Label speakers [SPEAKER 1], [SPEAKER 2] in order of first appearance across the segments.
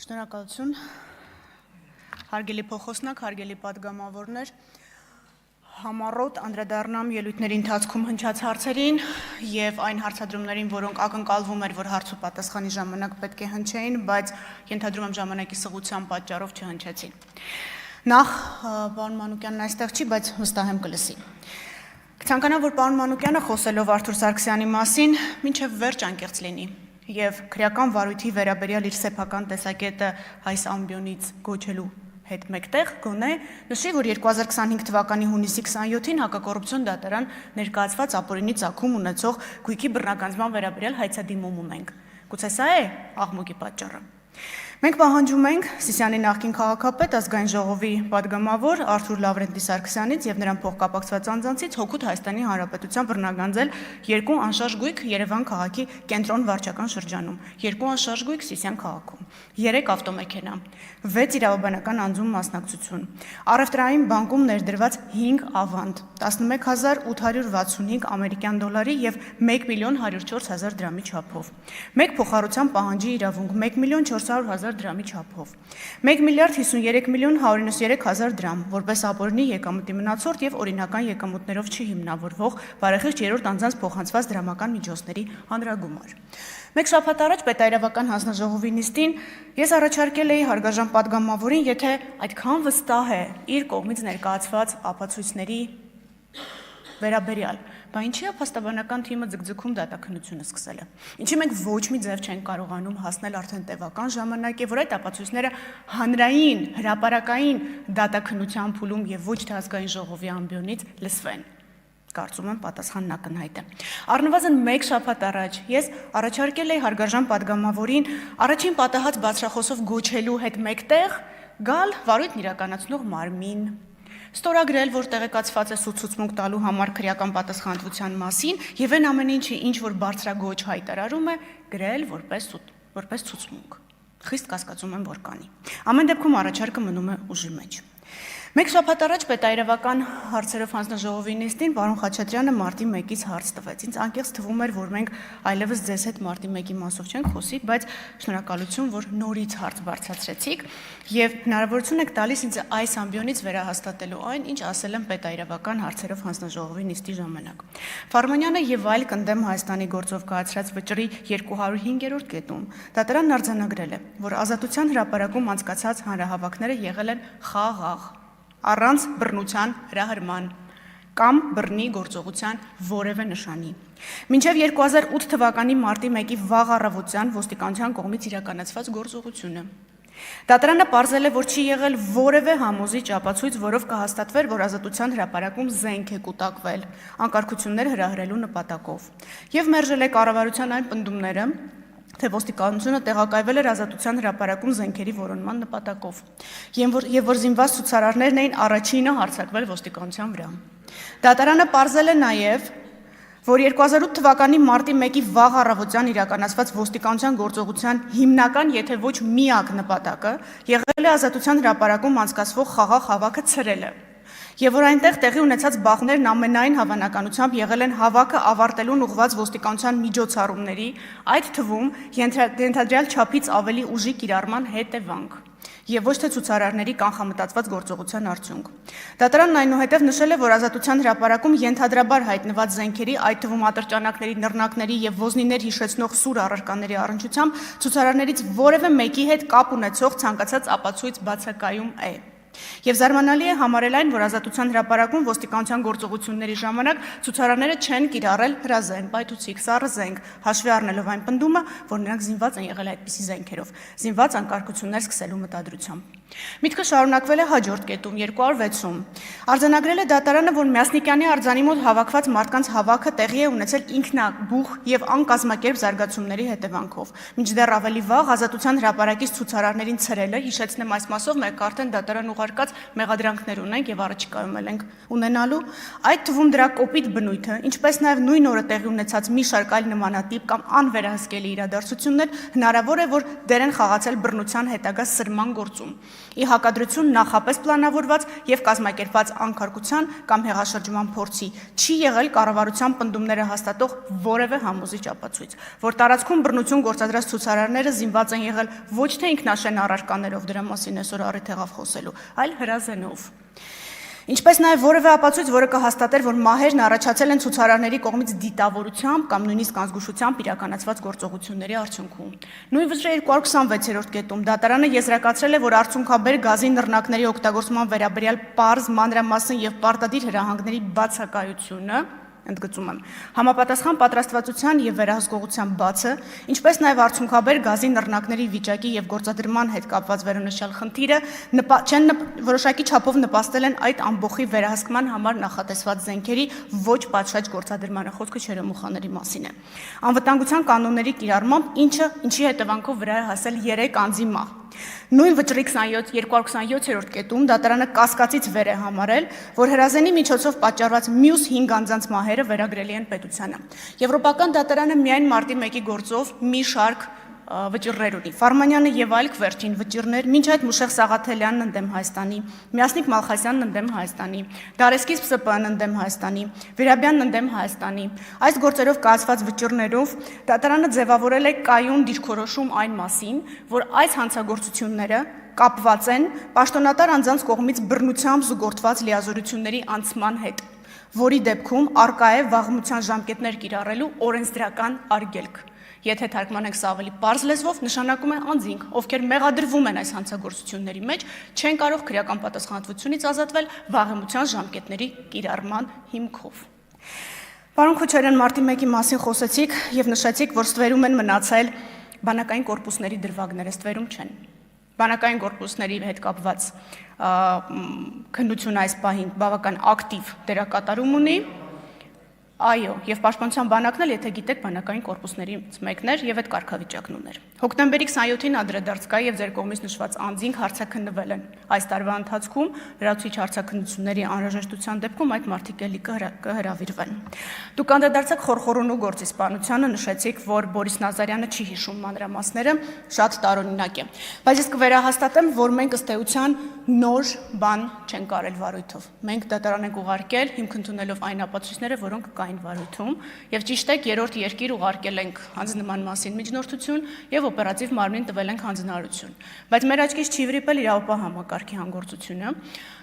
[SPEAKER 1] Շնորհակալություն, հարգելի փոխոսնակ, հարգելի պատգամավորներ, համառոտ անդրադառնամ ելույթների ընթացքում հնչած հարցերին եւ այն հարցադրումներին, որոնք ակնկալվում էր, որ հարց ու պատասխանի ժամանակ պետք է հնչեին, բայց ենթադրում եմ ժամանակի սղության պատճառով չհնչեցին։ Նախ պարոն Մանուկյանն այստեղ չի, բայց վստահ եմ կլսի։ Կցանկանամ, որ պարոն Մանուկյանը խոսելով Արթուր Սարգսյանի մասին, մինչև վերջ անկեղծ լինի եւ քրեական վարույթի վերաբերյալ իր սեփական տեսակետը այս ամբիոնից գոչելու հետ մեկտեղ գոնե նշի, որ 2025 թվականի հունիսի 27-ին հակակոռուպցիոն դատարան ներկայացված ապօրինի ծագում ունեցող գույքի բռնականացման վերաբերյալ հայցադիմում ունենք։ Գուցե սա է աղմուկի պատճառը։ Մենք պահանջում ենք Սիսիանի նախկին քաղաքապետ ազգային ժողովի պատգամավոր Արթուր Լավրենտի Սարգսյանից եւ նրան փոխկապակցված անձանցից հօգուտ Հայաստանի Հանրապետության բռնագանձել երկու անշարժ գույք Երևան քաղաքի կենտրոն վարչական շրջանում, երկու անշարժ գույք Սիսիան քաղաքում, 3 ավտոմեքենա, 6 իրավաբանական անձում մասնակցություն, առևտրային բանկում ներդրված 5 ավանդ, 11865 ամերիկյան դոլարի եւ 1.104.000 դրամի չափով, 1 փոխառության պահանջի իրավունք 1.400.000 դրամի չափով, 1.53.193.000 դրամ, որպես ապօրինի եկամուտի մնացորդ եւ օրինական եկամուտներով չհիմնավորվող բարեխիղճ երրորդ անձանց փոխանցված դրամական միջոցների հանրագումար։ Մեկ շաբաթ առաջ պետայրավական հանձնաժողովի նիստին ես առաջարկել էի հարգարժան պատգամավորին, եթե այդքան վստահ է իր կողմից ներկայացված ապացույցների վերաբերյալ, բա ինչի է փաստաբանական թիմը ձգձգում դատաքննությունը սկսելը։ Ինչի մենք ոչ մի ձև չենք կարողանում հասնել արդեն տևական ժամանակ եւ որ այդ ապացույցները հանրային, հրապարակային դատաքննության փուլում եւ ոչ թե ազգային ժողովի ամբիոնից լսվեն։ Կարծում եմ պատասխանն ակնհայտ է։ Առնվազն մեկ շաբաթ առաջ ես առաջարկել էի հարգարժան պատգամավորին առաջին պատահած բարձրախոսով գոչելու հետ մեկտեղ գալ վարույթն իրականացնող մարմին, ստորագրել, որ տեղեկացված է սուտ-ցուցմունք տալու համար քրեական պատասխանատվության մասին եւ այն ամեն ինչը, ինչ որ բարձրագոչ հայտարարում է, գրել որպես ցուցմունք։ Խիստ կասկածում եմ, որ կանի։ Ամեն դեպքում առաջարկը մնում է ուժի մեջ։ Մեկ շաբաթ առաջ պետայրավական հարցերով հանձնաժողովի նիստին պարոն Խաչատրյանը մարտի 1-ից հարց տվեց։ Ինձ անկեղծ թվում էր, որ մենք այլևս ձեզ հետ մարտի 1-ի մասով չենք խոսի, բայց շնորհակալություն, որ նորից հարց բարձրացրեցիք եւ հնարավորություն եք տալիս ինձ այս ամբիոնից վերահաստատելու այն, ինչ ասել եմ պետայրավական հարցերով հանձնաժողովի նիստի ժամանակ։ Ֆարմանյանը եւ այլ կնդեմ Հայաստանի գործով կայացրած վճռի 205-րդ կետում դատարանն արձանագրել է, որ ազատության հրապարակում անցկացած հանրահավաքները եղել են խաղաղ, առանց բռնության հրահրման կամ բռնի գործողության որևէ նշանի։ Մինչև 2008 թվականի մարտի 1-ի վաղ առավոտյան ոստիկանության կողմից իրականացված գործողությունը։ Դատարանը պարզել է, որ չի եղել որևէ համոզիչ ապացույց, որով կհաստատվեր, որ ազատության հրապարակում զենք է կուտակվել, անկարգություններ հրահրելու նպատակով, եւ մերժել է կառավարության այն պնդումները, թե ոստիկանությունը տեղակայվել էր ազատության հրապարակում զենքերի որոնման նպատակով, եւ որ զինված ցուցարարներն էին առաջինը հարձակվել ոստիկանության վրա։ Դատարանը պարզել է նաեւ, որ 2008 թվականի մարտի 1-ի վաղ առավոտյան իրականացված ոստիկանության գործողության հիմնական, եթե ոչ միակ նպատակը եղել է ազատության հրապարակում անցկացվող խաղաղ հավաքը ցրելը, եւ որ այնտեղ տեղի ունեցած բախումներն ամենայն հավանականությամբ եղել են հավաքը ավարտելուն ուղղված ոստիկանության միջոցառումների, այդ թվում ենթադրյալ չափից ավելի ուժի կիրառման հետևանք եւ ոչ թե ցուցարարների կանխամտածված գործողության արդյունք։ Դատարանն այնուհետև նշել է, որ ազատության հրապարակում ենթադրաբար հայտնված զենքերի, այդ թվում ատրճանակների, նռնակների եւ ոզնիներ հիշեցնող սուր առարկաների առնչությամբ ցուցարարներից որևէ մեկի հետ կապ ունեցող ցանկացած ապացույց բացակայում է։ Եվ զարմանալի է համարել այն, որ ազատության հրապարակում ոստիկանության գործողությունների ժամանակ ցուցարարները չեն կիրառել հրազեն, պայթուցիկ, սառը զենք, հաշվի առնելով այն պնդումը, որ նրանք զինված են եղել այդպիսի զենքերով, զինված անկարգություններ սկսելու մտադրությամբ։ Միտքը շարունակվել է հաջորդ կետում 206-ում։ Արձանագրել է դատարանը, որ Մյասնիկյանի արձանի մոտ հավաքված մարդկանց հավաքը տեղի է ունեցել ինքնաբուխ եւ անկազմակերպ զարգացումների հետևանքով։ Մինչդեռ ավելի վաղ ազատության հրապարակից ցուցարարներին ցրելը, հիշեցնեմ այս մասով մենք արդեն դատարան ուղարկած մեղադրանքներ ունենք եւ առաջիկայում էլ ենք ունենալու, այդ թվում դրա կոպիտ բնույթը, ինչպես նաեւ նույն օրը տեղի ունեցած մի շարք այլ նմանատիպ կամ անվերահսկելի իրադարձություններ հնարավոր է, որ դեր են խաղացել բռնության հետագա սրման գործում։ ի հակադրություն նախապես պլանավորված եւ կազմակերպված անկարգության կամ հեղաշրջման փորձի, չի եղել կառավարության պնդումները հաստատող որևէ համոզիչ ապացույց, որ տարածքում բռնություն գործադրած ցուցարարները զինված են եղել ոչ թե ինքնաշեն առարկաներով, դրա մասին այսօր առիթ եղավ խոսելու, այլ հրազենով։ Ինչպես նաև որևէ ապացույց, որը կհաստատեր, որ մահերն առաջացել են ցուցարարների կողմից դիտավորությամբ կամ նույնիսկ անզգուշությամբ իրականացված գործողությունների արդյունքում։ Նույն վճռի 226-րդ կետում դատարանը եզրակացրել է, որ արդյունքաբեր գազի նռնակների օգտագործման վերաբերյալ պարզ, մանրամասն եւ պարտադիր հրահանգների բացակայությունը, ընդգծում եմ, համապատասխան պատրաստվածության եւ վերահսկողության բացը, ինչպես նաև արդյունքաբեր գազի նռնակների վիճակի եւ գործադրման հետ կապված վերոնշյալ խնդիրը որոշակի չափով նպաստել են այդ ամբողջի վերահսկման համար նախատեսված զենքերի ոչ պատշաճ գործադրմանը, խոսքը չերեմուխաների մասին է։ Անվտանգության կանոնների կիրառմամբ, ինչի հետևանքով վրա է հասել 3 անձի մահ։ Նույն վճռի 227-րդ կետում դատարանը կասկածից վեր է համարել, որ հրազենի միջոցով պատճառված մյուս 5 անձանց մահերը վերագրելի են պետությանը։ Եվրոպական դատարանը միայն մարտի 1-ի գործով մի շարք վճիռներ ունի։ Ֆարմանյանը եւ այլ վերջին վճիռներ, մինչ այդ Մուշեղ Սաղաթելյանն ընդդեմ Հայաստանի, Միասնիկ Մալխասյանն ընդդեմ Հայաստանի, Դարեսկիս ՊՍՊ-ն ընդդեմ Հայաստանի, Վիրաբյանն ընդդեմ Հայաստանի։ Այս գործերով կազմված վճիռներով դատարանը ձևավորել է կայուն դիրքորոշում այն մասին, որ այս հանցագործությունները կապված են պաշտոնատար անձանց կողմից բռնությամբ զուգորդված լիազորությունների անցման հետ, որի դեպքում արկա է վաղեմության ժամկետներ կիրառելու օրենսդրական արգելք։ Եթե թարգմանենք սա ավելի պարզ լեզվով, նշանակում է անձինք, ովքեր մեղադրվում են այս հանցագործությունների մեջ, չեն կարող քրեական պատասխանատվությունից ազատվել վաղեմության ժամկետների կիրառման հիմքով։ Պարոն Քոչարյան, մարտի 1-ի մասին խոսեցիք եւ նշեցիք, որ ստվերում են մնացել բանակային կորպուսների դրվագները, ստվերում չեն։ Բանակային կորպուսների հետ կապված քննությունը այս պահին բավական ակտիվ դերակատարում ունի։ Այո, եւ պաշտպանության բանակն էլ, եթե գիտեք, բանակային կորպուսներից մեկն էր եւ այդ կարգավիճակն ուներ։ Հոկտեմբերի 27-ին անդրադարձ կա եւ ձեր կողմից նշված անձինք հարցաքննվել են այս տարվա ընթացքում, լրացուցիչ հարցաքննությունների անհրաժեշտության դեպքում այդ մարդիկ էլի կհրավիրվեն։ Դուք անդրադարձաք խորխորունու գործի սպանությանը, նշեցիք, որ Բորիս Նազարյանը չի հիշում մանրամասները, շատ տարօրինակ է։ Բայց ես կվերահաստատեմ, որ մենք ըստ էության նոր բան չենք արել վարույթով։ Մենք դատարան ենք ուղարկել, հիմք ընդունելով այն ապացույցները, որոնք կային վարույթում, եւ ճիշտ է, երրորդ երկիր ուղարկել ենք հանձնման մասին միջնորդություն եւ օպերատիվ մարմին տվել ենք հանձնարարություն։ Բայց մեր աչքից չի վրիպել իրավապահ համակարգի հանգործությունը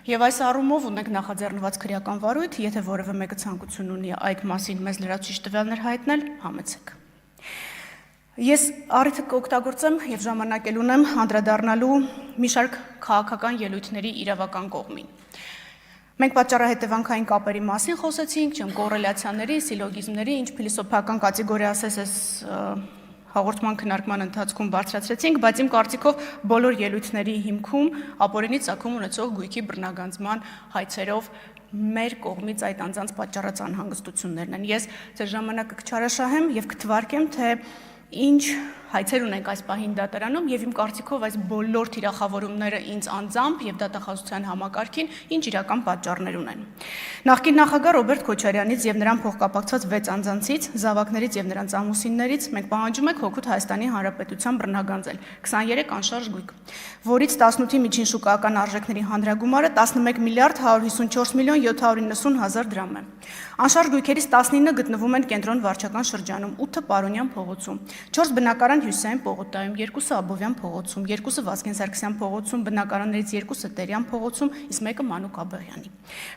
[SPEAKER 1] եւ այս առումով ունենք նախաձեռնված քրեական վարույթ, եթե որևէ մեկը ցանկություն ունի այդ մասին մեզ լրացուցիչ տվյալներ հայտնել, համեցեք։ Ես առիթը կօգտագործեմ եւ ժամանակ էլ ունեմ անդրադառնալու մի շարք քաղաքական ելույթների իրավական կողմին։ Մենք պատճառահետևանքային կապերի մասին խոսեցինք, կոռելյացիաների, սիլոգիզմների, ինչ փիլիսոփական կատեգորիա ասես այս հաղորդման քննարկման ընթացքում բարձրացրեցինք, բայց իմ կարծիքով բոլոր ելույթների հիմքում ապօրինի ծագում ունեցող գույքի բռնագանձման հայցերով մեր կողմից այդ անձանց պատճառած անհանգստություններն են։ Ես ձեր ժամանակը կչարաշահեմ եւ կթվարկեմ, թե ինչ հայցեր ունենք այս պահին դատարանում եւ իմ կարծիքով այս բոլոր թիրախավորումները ինձ անձամբ եւ դատախազության համակարգին ինչ իրական պատճառներ ունեն։ Նախկին նախագահ Ռոբերտ Քոչարյանից եւ նրան փոխկապակցված 6 անձանցից, զավակներից եւ նրանց ամուսիններից մենք պահանջում ենք հօգուտ Հայաստանի Հանրապետության բռնագանձել 23 անշարժ գույք, որից 18-ի միջին շուկայական արժեքների հանրագումարը 11 միլիարդ 154 միլիոն 790 հազար դրամ է։ Անշարժ գույքերից 19-ը գտնվում են կենտրոն վարչական շրջանում, 8-ը Պարոնյան փողոցում, 4 բնակարան Հյուսիսային պողոտայում, 2-ը Աբովյան փողոցում, 2-ը Վազգեն Սարգսյան փողոցում, բնակարաններից 2-ը Տերյան փողոցում, իսկ մեկը Մանուկ Աբեղյանի։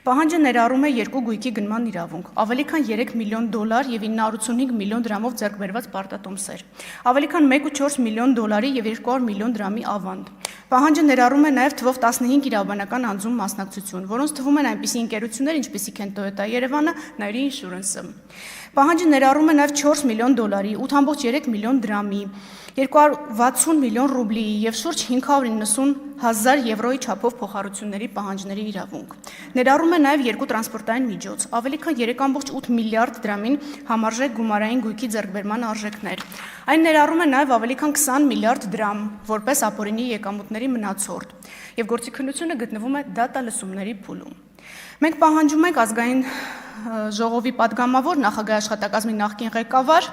[SPEAKER 1] Պահանջը ներառում է 2 գույքի գնման իրավունք, ավելի քան 3 միլիոն դոլար եւ 985 միլիոն դրամով ձեռք բերված պարտատոմսեր, ավելի քան 1.4 միլիոն դոլարի եւ 200 միլիոն դրամի ավանդ։ Պահանջը ներառում է նաև թվով 15 իրավաբանական անձում մասնակցություն, որոնց թվում են այնպիսի ընկերություններ, ինչպիսիք են Toyota Երևանը, Nairi Insurance-ը։ Պահանջը ներառում է նաև 4 միլիոն դոլարի, 8.3 միլիոն դրամի, 260 միլիոն ռուբլիի եւ շուրջ 590 հազար եվրոյի չափով փոխառությունների պահանջների իրավունք։ Ներառում է նաև 2 տրանսպորտային միջոց, ավելի քան 3.8 միլիարդ դրամին համարժեք գումարային գույքի ձեռքբերման արժեքներ։ Այն ներառում է նաև ավելի քան 20 միլիարդ դրամ որպես ապօրինի եկամուտների մնացորդ, եւ գործիքնությունը գտնվում է դատալսումների փուլում։ Մենք պահանջում ենք ազգային ժողովի падգամավոր նախագահի աշխատակազմի նախկին ղեկավար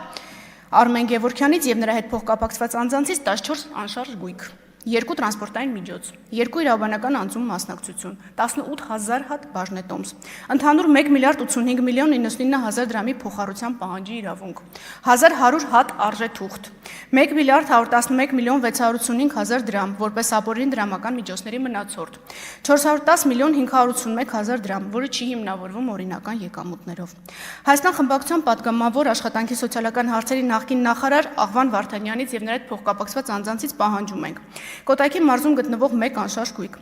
[SPEAKER 1] Արմեն Գևորգյանից եւ նրա հետ փոխկապակցված անձանցից 14 անշարժ գույք։ 2 տրանսպորտային միջոց, 2 իրավաբանական անձում մասնակցություն, 18000 հատ բաժնետոմս, ընդհանուր 1 միլիարդ 85 միլիոն 99 հազար դրամի փոխառության պահանջի իրավունք, 1100 հատ արժեթուղթ, 1 միլիարդ 111 միլիոն 685 հազար դրամ, որպես ապօրինի դրամական միջոցների մնացորդ, 410 միլիոն 581 հազար դրամ, որը չի հիմնավորվում օրինական եկամուտներով։ Հայաստան խմբակցության պատգամավոր աշխատանքի սոցիալական հարցերի նախկին նախարար Աղվան Վարդանյանից եւ նրա հետ փոխկապակցված անձանցից պահանջում ենք. Կոտայքի մարզում գտնվող 1 անշարժ գույք,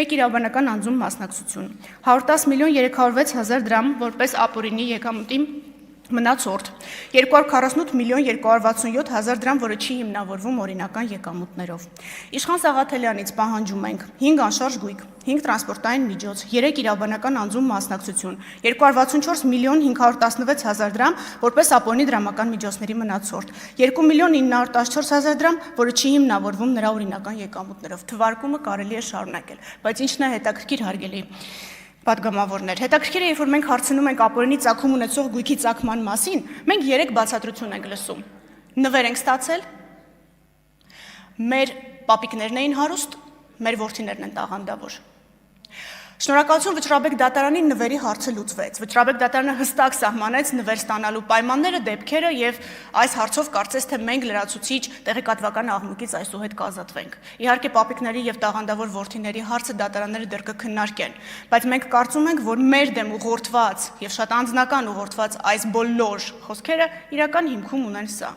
[SPEAKER 1] 1 իրավաբանական անձում մասնակցություն, 110 միլիոն 306 հազար դրամ որպես ապօրինի եկամուտի մնացորդ, 248 միլիոն 267 հազար դրամ, որը չի հիմնավորվում օրինական եկամուտներով։ Իշխան Սաղաթելյանից պահանջում ենք 5 անշարժ գույք, 5 տրանսպորտային միջոց, 3 իրավաբանական անձում մասնակցություն, 264 միլիոն 516 հազար դրամ, որպես ապօրինի դրամական միջոցների մնացորդ, 2 միլիոն 914 հազար դրամ, որը չի հիմնավորվում նրա օրինական եկամուտներով։ Թվարկումը կարելի է շարունակել, բայց ինչն է հետաքրքիր հարգելի պատգամավորներ, հետաքրքիր է, երբ որ մենք հարցնում ենք ապօրինի ծագում ունեցող գույքի ծագման մասին, մենք 3 բացատրություն ենք լսում։ Նվեր ենք ստացել, մեր պապիկներն էին հարուստ, մեր որդիներն են տաղանդավոր։ Շնորհակալություն Վճռաբեկ դատարանի նվերի հարցը լուծվեց։ Վճռաբեկ դատարանը հստակ սահմանեց նվեր ստանալու պայմանները, դեպքերը եւ այս հարցով կարծես թե մենք լրացուցիչ տեղեկատվական աղմուկից այսուհետ կազատվենք։ Իհարկե պապիկների եւ տաղանդավոր որդիների հարցը դատարանները դեռ կքննարկեն, բայց մենք կարծում ենք, որ մեր դեմ ուղղորդված եւ շատ անձնական ուղղորդված այս բոլոր խոսքերը իրական հիմքում ունեն սա։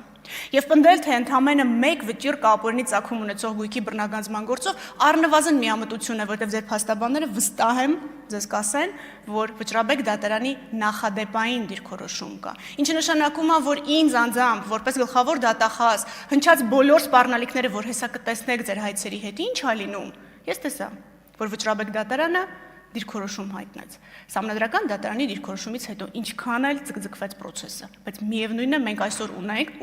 [SPEAKER 1] Եվ պնդել, թե ընդամենը 1 վճիռ կա ապօրինի ծագում ունեցող գույքի բռնագանձման գործով առնվազն միամտություն է, որտեղ ձեր փաստաբանները վստահ եմ ձեզ կասեն, որ Վճռաբեկ դատարանի նախադեպային դիրքորոշում կա։ Ինչը նշանակում է, որ ինձ անձամբ, որպես գլխավոր դատախազ, հնչած բոլոր սպառնալիքները, որ հեսա կտեսնեք ձեր հայցերի հետ, ինչ է լինում։ Ես տեսա, որ Վճռաբեկ դատարանը դիրքորոշում հայտնեց։ Սահմանադրական դատարանի դիրքորոշումից հետո ինչքան էլ ձգձգվեց process-ը, բայց միևնույնն է մենք այսօր ունենք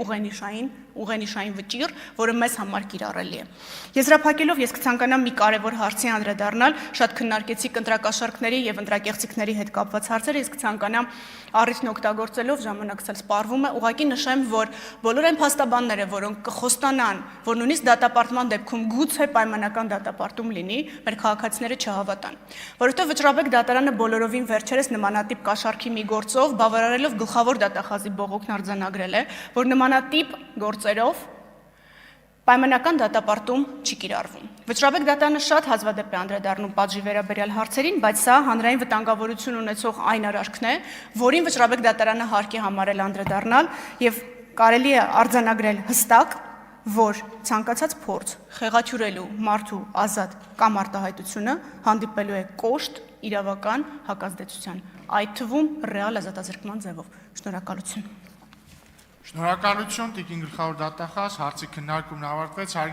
[SPEAKER 1] ուղենիշային վճիռ, որը մեզ համար կիրառելի է։ Եզրափակելով ես կցանկանամ մի կարևոր հարցի անդրադառնալ, շատ քննարկեցիք ընտրակաշառքների եւ ընտրակեղծիքների հետ կապված հարցերը, ես կցանկանամ առիթն օգտագործելով ժամանակս էլ սպառվում է, ուղղակի նշեմ, որ բոլոր այն փաստաբանները, որոնք կխոստանան, որ նույնիսկ դատապարտման դեպքում գուցե պայմանական դատապարտում լինի, մեր քաղաքացիները չհավատան, որովհետև Վճռաբեկ դատարանը բոլորովին վերջերս նմանատիպ կաշառքի մի գործով բավարարելով գլխավոր դատախազի բողոքն արձանագրել է, որ նմանատիպ գործերով պայմանական դատապարտում չի կիրառվում։ Վճռաբեկ դատարանը շատ հազվադեպ է անդրադառնում պատժի վերաբերյալ հարցերին, բայց սա հանրային վտանգավորություն ունեցող այն արարքն է, որին Վճռաբեկ դատարանը հարկ է համարել անդրադառնալ եւ կարելի է արձանագրել հստակ, որ ցանկացած փորձ խեղաթյուրելու մարդու ազատ կամ արտահայտությունը հանդիպելու է կոշտ իրավական հակազդեցության, այդ թվում ռեալ ազատազրկման ձևով։ Շնորհակալություն։
[SPEAKER 2] Շնորհակալություն, Տիկին գլխավոր դատախազ, հարցի քննարկումն ավարտվեց։